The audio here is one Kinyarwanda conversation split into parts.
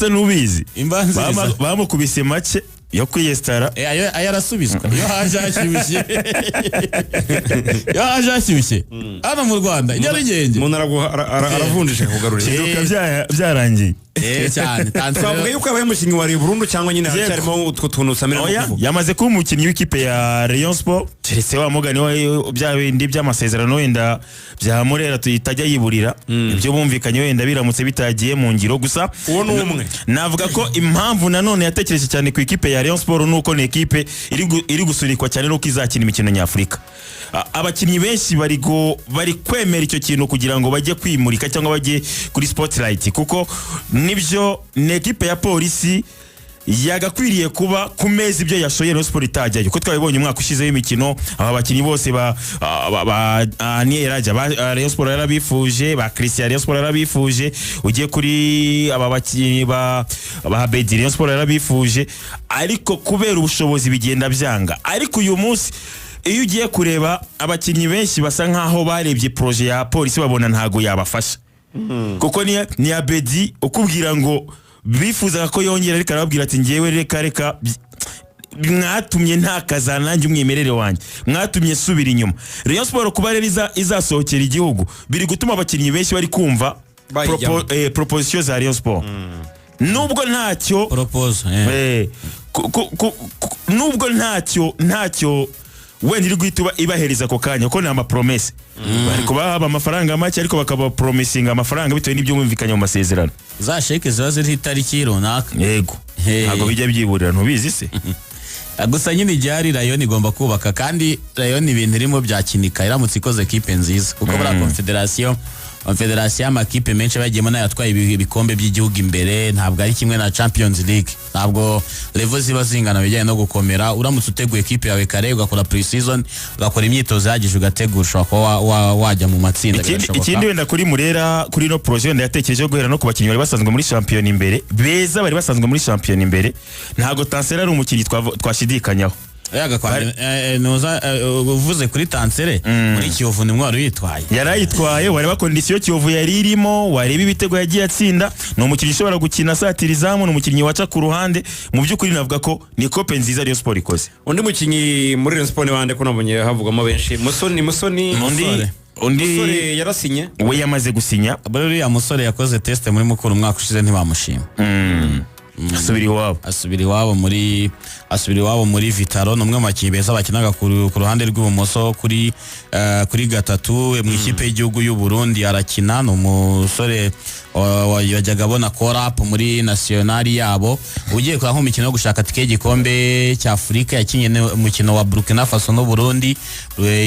ese nubizi imbanziriza bamukubise make yo kwiyestara ayo arasubizwa yo haje hashyushye hano mu Rwanda Nyarugenge umuntu aravunjisha kugarurira byarangiye cyane twavuga yuko yabaye umukinnyi wari Burundu cyangwa nyine harimo utwo tuntu Samira kuvuga yamaze kuba umukinnyi w'ikipe ya Rayon Sport keretse wa mugani we bya bindi by'amasezerano wenda bya Murera tuyitajya yiburira ibyo bumvikanye wenda biramutse bitagiye mu ngiro gusa uwo n'umwe navuga ko impamvu nanone yatekereje cyane ku ikipe ya Rayon Sport nuko ni ekipe iri gusunikwa cyane nuko izakina imikino nyafurika abakinnyi benshi bari kwemera icyo kintu kugira ngo bajye kwimurika cyangwa bajye kuri spotlight kuko nibyo ni ekipe ya polisi yagakwiriye kuba ku meza ibyo yashoye Rayon Sport itajyayo kuko twabibonye umwaka ushizeho imikino aba bakinnyi bose ba Niyeraja ba Rayon Sport yarabifuje ba Christian Rayon Sport yarabifuje ugiye kuri aba bakinnyi ba Bedi Rayon Sport yarabifuje ariko kubera ubushobozi bigenda byanga ariko uyu munsi iyo ugiye kureba abakinnyi benshi basa nkaho barebye projet ya polisi babona ntago yabafasha kuko ni ya Bedi ukubwira ngo bifuza ko yongera ariko arababwira ati ngewe reka mwatumye ntakaza nanjye umwimerere wanjye mwatumye subira inyuma Rayon Sport kuba rero izasohokera igihugu biri gutuma abakinnyi benshi bari kumva proposition za Rayon Sport nubwo ntacyo nubwo ntacyo wenda iri guhita ibahereza ako kanya kuko ni amapromese bari kubaha amafaranga make ariko bakaba promising amafaranga bitewe n'ibyo bumvikanye mu masezerano za sheke ziba ziriho itariki runaka yego ntabwo bijya byiburira ntubizi se gusa nyine igihe Rayon igomba kubaka kandi Rayon ibintu irimo byakinika iramutse ikoze ekipe nziza kuko buriya confederation y'amakipe menshi bagiyemo nayo atwaye ibikombe by'igihugu imbere ntabwo ari kimwe na Champions League ntabwo level ziba zingana bijyanye no gukomera uramutse uteguye ekipe yawe kare ugakora pre-season ugakora imyitozo yagije ugategura ko wajya mu matsinda birashoboka ikindi wenda kuri Murera kuri no projet wenda yatekereje guhera no ku bakinnyi bari basanzwe muri champion imbere beza bari basanzwe muri champion imbere ntago Tansera ari umukinnyi twashidikanyaho uvuze kuri Tansere muri Kiyovu ni mwari yitwaye yarayitwaye wareba kondisiyo Kiyovu yari irimo wareba ibitego yagiye atsinda ni umukinnyi ushobora gukina satira izamu ni umukinnyi waca ku ruhande mu by'ukuri navuga ko ni kope nziza Rayon Sport ikoze undi mukinnyi muri Rayon Sport wande ko nabonye havugamo benshi Musoni undi yarasinye we yamaze gusinya buriya musore yakoze test muri mukuru umwaka ushize ntibamushima asubira iwabo muri Vitaro numwe mu bakinnyi beza bakinaga ku ruhande rw'ibumoso kuri gatatu mu ikipe y'igihugu y'u Burundi arakina no umusore wajyaga abona call-up muri nationali yabo ugiye kwa nk'umukino wo gushaka tike y'igikombe cya Afurika yakinye umukino wa Burkina Faso no Burundi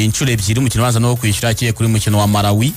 inshuro ebyiri umukino waza no kwishyura kiye kuri umukino wa Malawi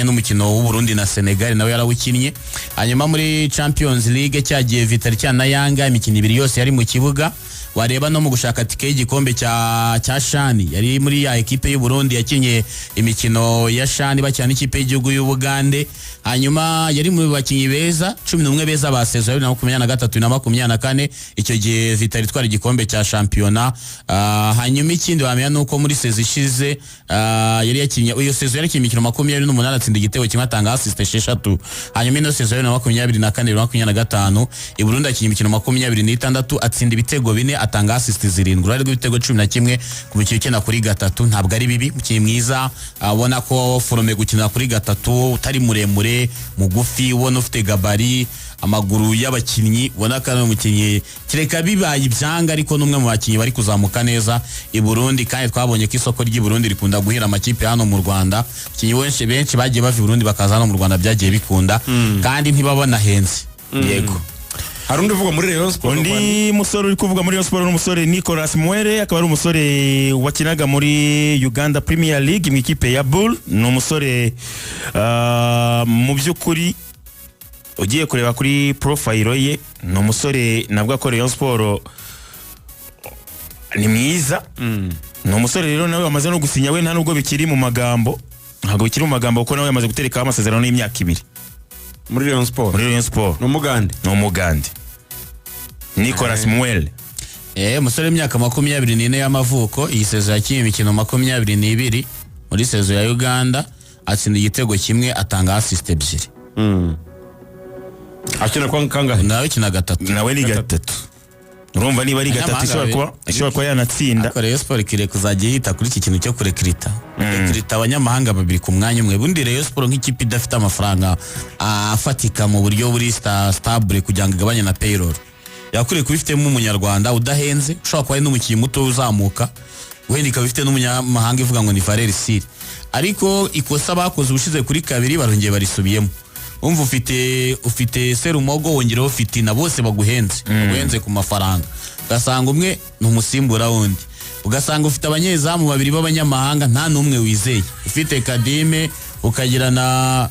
n'umukino w'u Burundi na Senegal nawe yarawukinnye hanyuma muri Champions League cyagiye Vital cyana Yanga imikino ibiri yose yari mu kibuga wareba no mu gushaka tike y'igikombe cya Shani yari muri ya ekipe y'u Burundi yakinye imikino ya Shani bakina ikipe y'igihugu y'u Bugande hanyuma yari mu bakinnyi beza 11 beza ba saison 2023 na 2024 icyo gihe Vital itwara igikombe cya championnat hanyuma ikindi wamenya nuko muri saison ishize yari yakinye iyo saison yari imikino 28 atsinda igitego kimwe atanga assist 6 hanyuma ino saison 2024-2025 i Burundi akinye imikino 26 atsinda ibitego 4 atanga assist 7 rwari rw'ibitego 11 ku mukino ukina kuri gatatu ntabwo ari bibi mukinnyi mwiza abona ko forome gukina kuri gatatu utari muremure mugufi ubona ufite gabari amaguru y'abakinnyi ubona ko ari umukinnyi kireka bibaye ibyanga ariko numwe mu bakinnyi bari kuzamuka neza i Burundi kandi twabonye ko isoko ry'i Burundi rikunda guhira amakipe hano mu Rwanda abakinnyi benshi bagiye bava i Burundi bakaza hano mu Rwanda byagiye bikunda kandi ntibabona henze yego harundi uvuga muri Rayon Sport undi musore uri kuvuga muri Rayon Sport n'umusore Nicolas Mwere akaba ari umusore wakinaga muri Uganda Premier League mu ikipe ya Bull ni umusore mu by'ukuri ugiye kureba kuri profile ye ni umusore nabwo akora Rayon Sport ni mwiza ni umusore rero nawe wamaze no gusinya we nta nubwo bikiri mu magambo ntabwo bikiri mu magambo kuko nawe yamaze guterekaho amasezerano y'imyaka 2 muri Rayon Sport no Mugande Nicolas Mwele umusore w'imyaka 24 y'amavuko iyi sezo yakiye imikino 22 muri sezo ya Uganda atsinda igitego kimwe atanga assist 2 akina kwa kangahe nawe kina gatatu nawe ni gatatu urumva niba ari gatatu ishobora kuba yanatsinda ariko Rayon Sport ikire kuzajya yita kuri iki kintu cyo kurekrita kurekrita abanyamahanga babiri ku mwanya umwe bundi Rayon Sport nk'ikipe idafite amafaranga afatika mu buryo buri stable kugira ngo igabanye na payroll yakuriye kubifitemo umunyarwanda udahenze ushobora kuba ari n'umukinnyi muto uzamuka wenda ikaba ifite n'umunyamahanga ivuga ngo ni Valère Sire ariko ikosa bakoze ubushize kuri kabiri barongeye barisubiyemo umva ufite Serumogo wongeraho Fitina bose baguhenze ku mafaranga ugasanga umwe ni umusimbura wundi ugasanga ufite abanyezamu babiri b'abanyamahanga nta n'umwe wizeye ufite Kadime ukagira na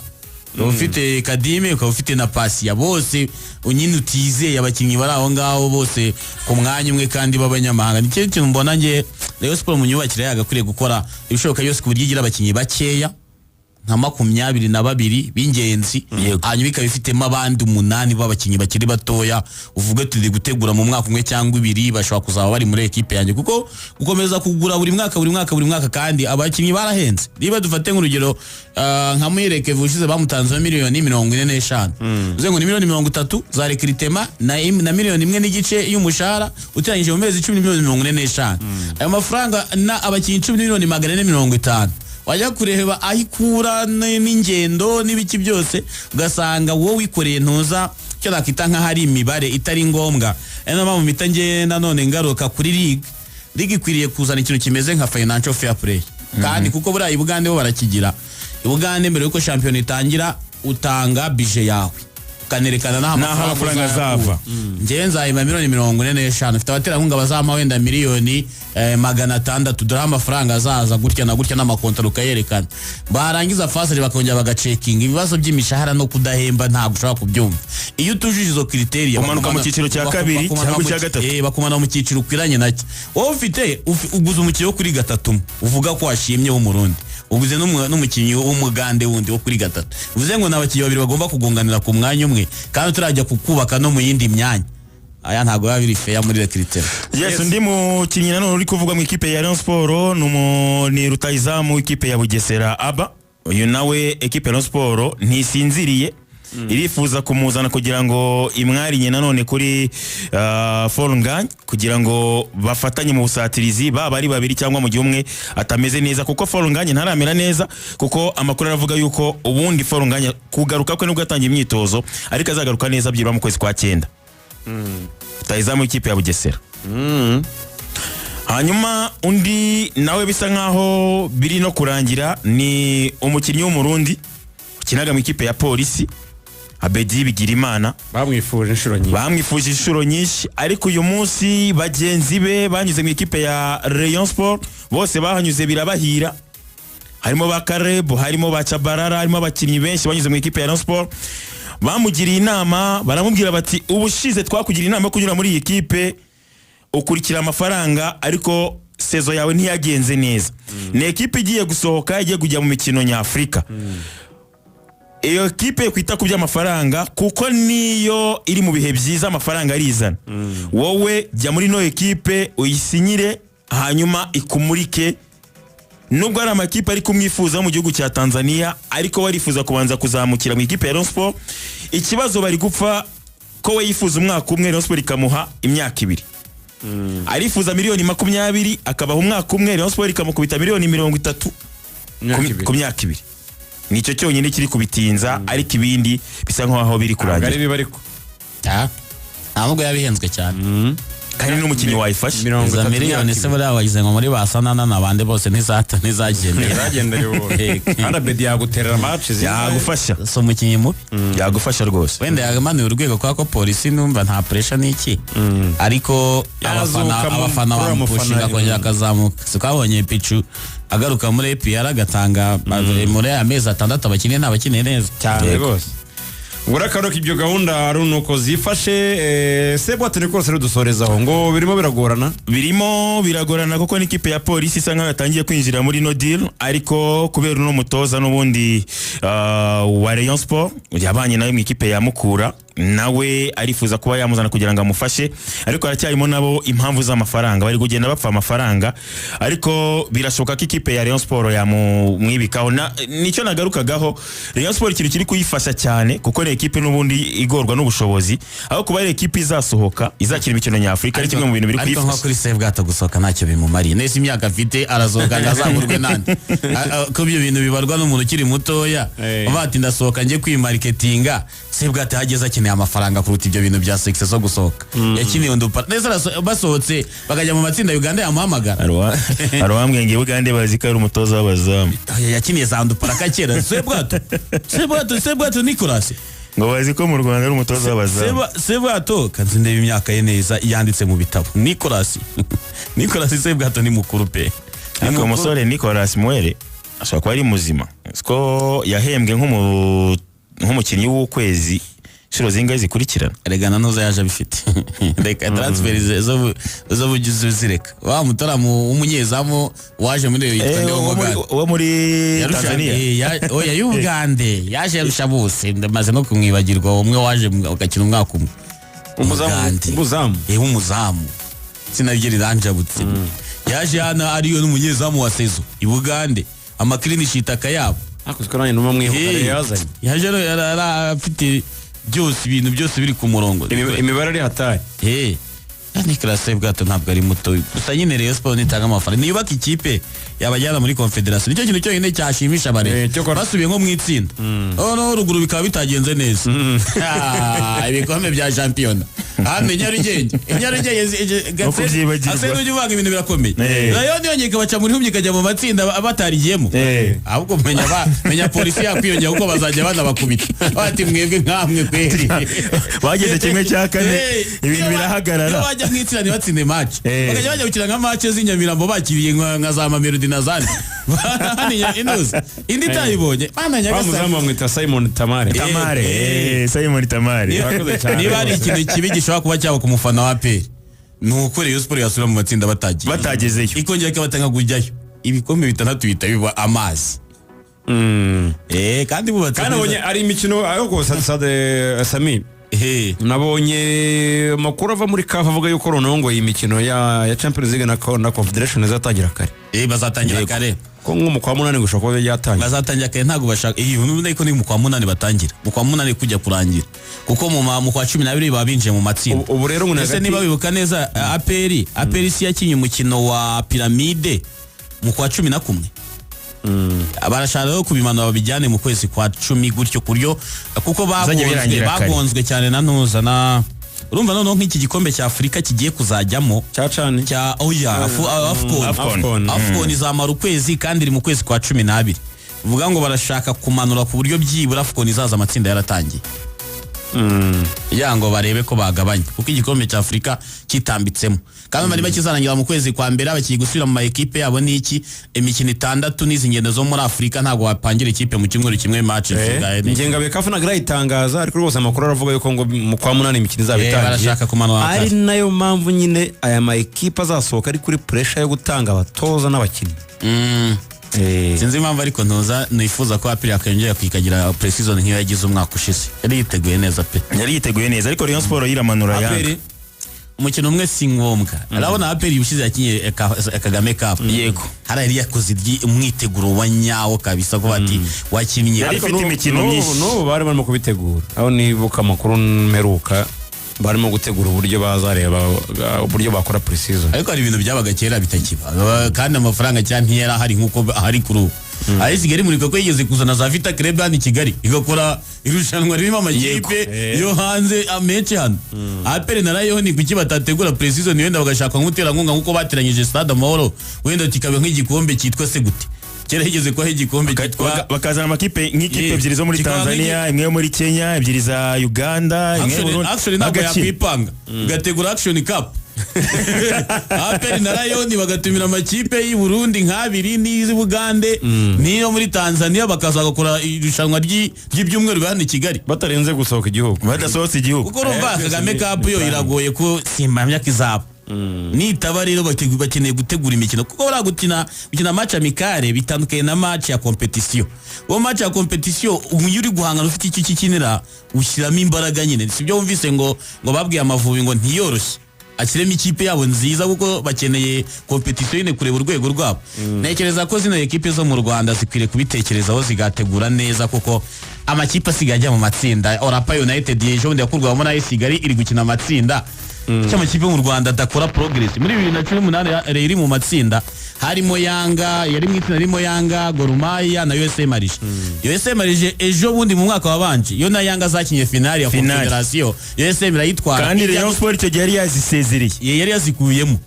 ufite Kadime ukaba ufite na Pasiya bose unyine utizeye abakinnyi bari aho ngaho bose ku mwanya umwe kandi b'abanyamahanga nicyo kintu mbona nge Rayon Sport mu nyubakire yagakwiriye gukora ibishoboka byose ku buryo igira abakinnyi bakeya nka 22 b'ingenzi hanyuma ikaba ifitemo abandi 8 b'abakinnyi bakiri batoya uvuga turi gutegura mu mwaka umwe cyangwa ibiri bashobora kuzaba bari muri ekipe yanjye kuko gukomeza kugura buri mwaka kandi abakinnyi barahenze niba dufate nk'urugero nka Mwireke vushize bamutanze miliyoni 45 uze ngo ni miliyoni 30 za recruitment na miliyoni 1 n'igice y'umushahara utiranyije mu mezi 10 miliyoni 45 ayo mafaranga na abakinnyi 10 miliyoni 450 wajya kureba ahikura n'ingendo n'ibiki byose ugasanga wowe wikoreye ntuza cyo nakita nka hari imibare itari ngombwa eno mpamvu mpita nge nanone ngaruka kuri ligue ikwiriye kuzana ikintu kimeze nka financial fair play kandi kuko buriya Bugande bo barakigira Bugande mbere yuko shampiyona itangira utanga budget yawe ukanerekana n'aho amafaranga azava ngewe nzahima miliyoni 45 ufite abaterankunga bazampa wenda miliyoni 600 dore amafaranga azaza gutya na gutya n'amakontra ukayerekana barangiza fasari bakongera bagacekinga ibibazo by'imishahara no kudahemba ntabwo ushobora kubyumva iyo utujuje izo criteria umanuka mu cyiciro cya kabiri cyangwa cya gatatu bakumana mu cyiciro ukwiranye nacyo wowe ufite uguze umukino wo kuri gatatu uvuga ko washimye wo Murundi uguze n'umukinnyi w'umugande wundi wo kuri gatatu uvuze ngo n'abakinnyi babiri bagomba kugonganira ku mwanya umwe kandi turajya kukubaka no mu yindi myanya aya ntago yabiri fair muri recruiter yes ndi mukinnyi nanone uri kuvuga mu ikipe ya Rayon Sport ni rutayizamu ikipe ya Bugesera Aba uyu nawe ekipe ya Rayon Sport ntisinziriye irifuza kumuzana kugira ngo imwarinye nanone kuri Folnganye kugira ngo bafatanye mu busatirizi baba ari babiri cyangwa mu gihe umwe atameze neza kuko Folnganye ntaramera neza kuko amakuru aravuga yuko ubundi Folnganye kugaruka kwe nubwo atangiye imyitozo ariko azagaruka neza byibura mu kwezi kwa 9 tayizamu ikipe ya Bugesera hanyuma undi nawe bisa nkaho biri no kurangira ni umukinnyi w'umurundi ukinaga mu ikipe ya Polisi Abedi Bigirimana bamwifuje inshuro nyinshi ariko uyu munsi bagenzi be banyuze mu ikipe ya Rayon Sport bose bahanyuze birabahira harimo ba Karebo harimo ba Chabarara harimo abakinnyi benshi banyuze mu ikipe ya Rayon Sport bamugiriye inama baramubwira bati ubushize twakugira inama yo kunyura muri iyi kipe ukurikira amafaranga ariko sezo yawe ntiyagenze neza ni ekipe igiye gusohoka igiye kujya mu mikino nyafrika iyo kipe kwita ku by'amafaranga kuko niyo iri mu bihe byiza amafaranga arizana wowe jya muri no ekipe uyisinyire hanyuma ikumurike nubwo ari amakipe ari kumwifuza mu gihugu cya Tanzania ariko barifuza kubanza kuzamukira mu ikipe ya Rayon Sport ikibazo bari gupfa ko we yifuza umwaka umwe Rayon Sport ikamuha imyaka 2 arifuza miliyoni 20 akabaha umwaka umwe Rayon Sport ikamukubita miliyoni 30 ku myaka 2 nicyo cyonyine kiri kubitinza ariko ibindi bisa nkaho biri kurangira ari bibariko ahubwo yabihenzwe cyane kandi n'umukinnyi wayifashe za miliyoni se bari abagize ngo muri basanana nabande bose ntizagenda Abedi yaguterera match yagufasha so umukinnyi mubi yagufasha rwose wenda yagamanuye urwego kwa ko Polisi numva nta pressure n'iki ariko abafana bamupushinga kongera akazamuka sikabonye Pichu agaruka muri APR agatanga muri amezi 6 abakinnyi n'abakinnyi neza cyane rwose Urakaroka ibyo gahunda ari nuko zifashe sebwate niko se rudusorezaho ngo birimo biragorana kuko n'ikipe ya Polisi isa nkaho yatangiye kwinjira muri no deal ariko kubera uno mutoza n'ubundi wa Rayon Sport yabanye nayo mu ikipe ya Mukura nawe arifuza kuba yamuzana kugira ngo amufashe, ariko haracyarimo nabo impamvu z'amafaranga, bari kugenda bapfa amafaranga, ariko birashoboka ko ikipe ya Rayon Sport yamwibikaho. Nicyo nagarukagaho, Rayon Sport ikintu kiri kuyifasha cyane kuko ni ekipe n'ubundi igorwa n'ubushobozi, aho kuba ari ekipe izasohoka izakira imikino nyafurika ari kimwe mu bintu biri kuyifasha. Ariko nko kuri Sebwato gusohoka ntacyo bimumariye, nese imyaka afite arazoga azamurwe nande ko ibyo bintu bibarwa n'umuntu ukiri mutoya bati ndasohoka nje kwimarketinga. Sebwato hageze akeneye amafaranga kuruta ibyo bintu bya success zo gusohoka. Yakiniye ndupara nese basohotse bakajya mu matsinda Uganda yamuhamagara arwambwenge Uganda bazi ko ari umutoza w'abazamu. Yakiniye za ndupara kakera Sebwato Nicolas ngo bazi ko mu Rwanda ari umutoza w'abazamu. Sebwato kanzi ndeba imyaka ye neza yanditse mu bitabo. Nicolas Sebwato ni mukuru pe. Ariko umusore Nicolas Mwere ashobora kuba ari muzima, ko yahembwe nk'umukinnyi w'ukwezi inshuro zingahe zikurikirana. Regana noza yaje bifite reka transfer zo bugize zireka wa mutaramu umunyezamu waje muri iyo yitwa wo muri Tanzania oya y'Ugande yaje yarusha bose, ndamaze no kumwibagirwa umwe waje agakina umwaka umwe umuzamu sinabyo riranjabutse yaje hana ariyo n'umunyezamu wa Sezo i Bugande amakrini shitaka yabo akuzwe nanye numa mwihukare yazanye yaje afite byose ibintu byose biri ku murongo imibare ari hatari. Nicolas Sebwato ntabwo ari muto gusa nyine Rayon Sport nitanga amafaranga niyubaka ikipe yabajyana muri Confederation, nicyo kintu cyonyine cyashimisha bare basubiye nko mu itsinda no ruguru bikaba bitagenze neza ibikombe bya champion hame Nyarugenge gatse n'ujye uvanga ibintu birakomeye Rayon yongeye baca muri humye kajya mu matsinda batarigiyemo ahubwo menya polisi yakwiyongera uko bazajya banabakubita bati mwebwe nkamwe kweri bageze kimwe cya kane ibintu birahagarara bajya mwitsira ni batsinde match bakajya bajya gukina nka match z'inyamirambo bakiriye nka za Mamelodi na zandi inuzi indi tayibonye bana Nyagasani bamwita Simon Tamare Simon Tamare. Niba ari ikintu kibi gishobora kuba cyaba ku mufana wa APR nuko Rayon Sport yasubira mu matsinda batagezeyo ikongera kabatanga kujyayo ibikombe 6 bita biba amazi kandi bubatse kandi abonye ari imikino ayo gusa Sami nabonye makuru ava muri CAF avuga yuko ronongo iyi mikino ya Champions League na Confederation izatangira kare. Bazatangira kare ko mu kwa munani gushaka ko yatangira. Bazatangira kare ntago bashaka niko ni mu kwa munani batangira. Mu kwa munani kujya kurangira. Kuko mu kwa 12 babinje mu matsinda. Ubu rero ese niba bibuka neza APR si yakinye umukino wa Pyramide mu kwa 11. Barashaka kubimanura babijyane mu kwezi kwa 10 gutyo kuryo kuko bagonzwe cyane na ntuzana urumva none nk'iki gikombe cya Afrika kigiye kuzajyamo cyacane cya Afcon izamara ukwezi kandi iri mu kwezi kwa 12 vuga ngo barashaka kumanura ku buryo byibura Afcon izaza amatsinda yaratangiye ngo barebe ko bagabanya kuko igikombe cya Afrika kitambitsemo kandi bari bakizarangira mu kwezi kwa mbere abakiye gusubira mu ekipe yabo niki imikino 6 n'izi ngendo zo muri Afrika ntago wapangira ikipe mu kimwe kimwe match ngenga bekafu nagira itangaza ariko rwose amakuru aravuga yuko ngo mu kwa munani imikino izabitangiye barashaka kumanura ari nayo mpamvu nyine aya ma ekipe azasohoka ari kuri pressure yo gutanga abatoza n'abakinnyi sinzi impamvu ariko ntuza nifuza ko APR yakongera kwikagira pre-season nk'iyo yagize umwaka ushize yari yiteguye neza ariko Rayon Sport yiramanura yanga umukino umwe si ngombwa arabona APR yushize yakinye Kagame Cup yego harari yakoze umwiteguro wa nyawo kabisa ko bati wakinnye ariko ifite imikino myinshi no bari barimo kubitegura aho nibuka amakuru mperuka barimo gutegura uburyo bazareba uburyo bakora pre-season ariko hari ibintu byabaga kera bitakiba kandi amafaranga cyane ntiyara hari nkuko hari kuri ubu Kigali muri ko yigeze kuzana za Vita Club hano Kigali igakora irushanwa ririmo amakipe yo hanze ameche hano APR narayo ni kuki batategura pre-season wenda bagashaka nk'utera nkunga nkuko bateranyije Stade Amahoro wenda kikabe nk'igikombe cyitwa se gute kera higeze kwa igikombe cyitwa bakazana amakipe nk'ikipe ebyiri zo muri Tanzania imwe yo muri Kenya ebyiri za Uganda actually ntabwo yakwipanga gategura Action Cup APR na Rayon bagatumira amakipe y'u Burundi nk'abiri n'izi Bugande niyo muri Tanzania bakaza gukora irushanwa ry'ibyumweru bane Kigali batarenze gusohoka igihugu badasohotse igihugu kuko urumva Kagame Cup yo iragoye ko simbamya kizaba nitaba rero bakeneye gutegura imikino kuko gukina match amicale bitandukanye na match ya competition. Wo match ya competition iyo uri guhangana ufite icyo kikinira ushyiramo imbaraga nyine, sibyo wumvise ngo babwiye Amavubi ngo ntiyoroshye akiremo ikipe yabo nziza kuko bakeneye competition yine kureba urwego rwabo. Nekereza ko zino ekipe zo mu Rwanda zikwiriye kubitekerezaho zigategura neza kuko amakipe asigaye ajya mu matsinda. Orapa United ejo bundi yakurwamo na Kigali iri gukina amatsinda cy'amakipe mu Rwanda adakora progress. Muri 2018 iri mu matsinda harimo Yanga, yari mu itsinda harimo Yanga, Gor Mahia na USA Marije. USA Marije ejo bundi mu mwaka wabanje yo na Yanga zakinye finale ya Confederation, USA irayitwara kandi Rayon Sport icyo gihe yari yazisezereye, yari yazikuyemo,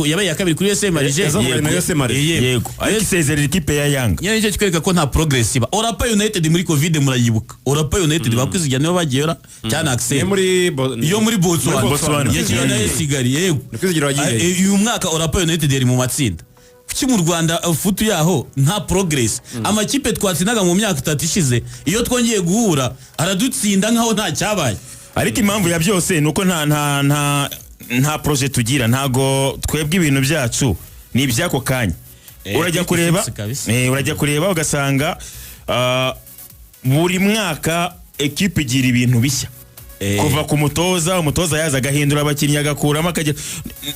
yabaye kabiri kuri USA Marije. Yego ariko isezerera ikipe ya Yanga nyine nicyo kikwereka ko nta progress iba. Orapa United muri Covid murayibuka, Orapa United bakwizijya nibo bagera cyane accent yo muri Botswana yakiye na Kigali. Yego uyu mwaka Orapa United yari mu matsinda. Kuki mu Rwanda futu yaho nta progress? Amakipe twatsinaga mu myaka 3 ishize iyo twongeye guhura aradutsinda nkaho nta cyabaye. Ariko impamvu ya byose nuko nta projet tugira, ntago twebwe ibintu byacu ni ibyako kanya. Urajya kureba ugasanga buri mwaka ekipe igira ibintu bishya. Kuva ku umutoza yaza agahindura abakinnyi agakuramo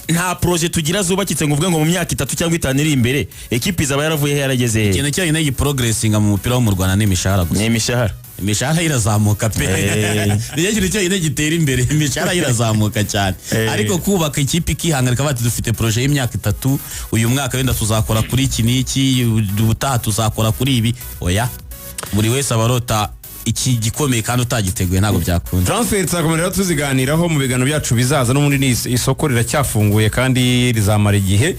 nta projet tugira zubakitse ngo uvuge ngo mu myaka 3 cyangwa 5 iri imbere ekipe izaba yaravuye yarageze he. Ikintu cyane n'igi progressinga mu mupira wo mu Rwanda n'imishahara gusa. Imishahara irazamuka pe. Niyo kintu cyane gitera imbere, imishahara irazamuka cyane. Ariko kubaka ikipe ikihangarika bati dufite projet y'imyaka 3, uyu mwaka wenda tuzakora kuri iki n'iki, ubutaha tuzakora kuri ibi. Oya, buri wese abarota iki gikomeye kandi utagiteguye ntago byakunda. Transfer tsakomerera tuziganiraho mu biganiro byacu bizaza no muri isoko riracyafunguye kandi rizamara igihe.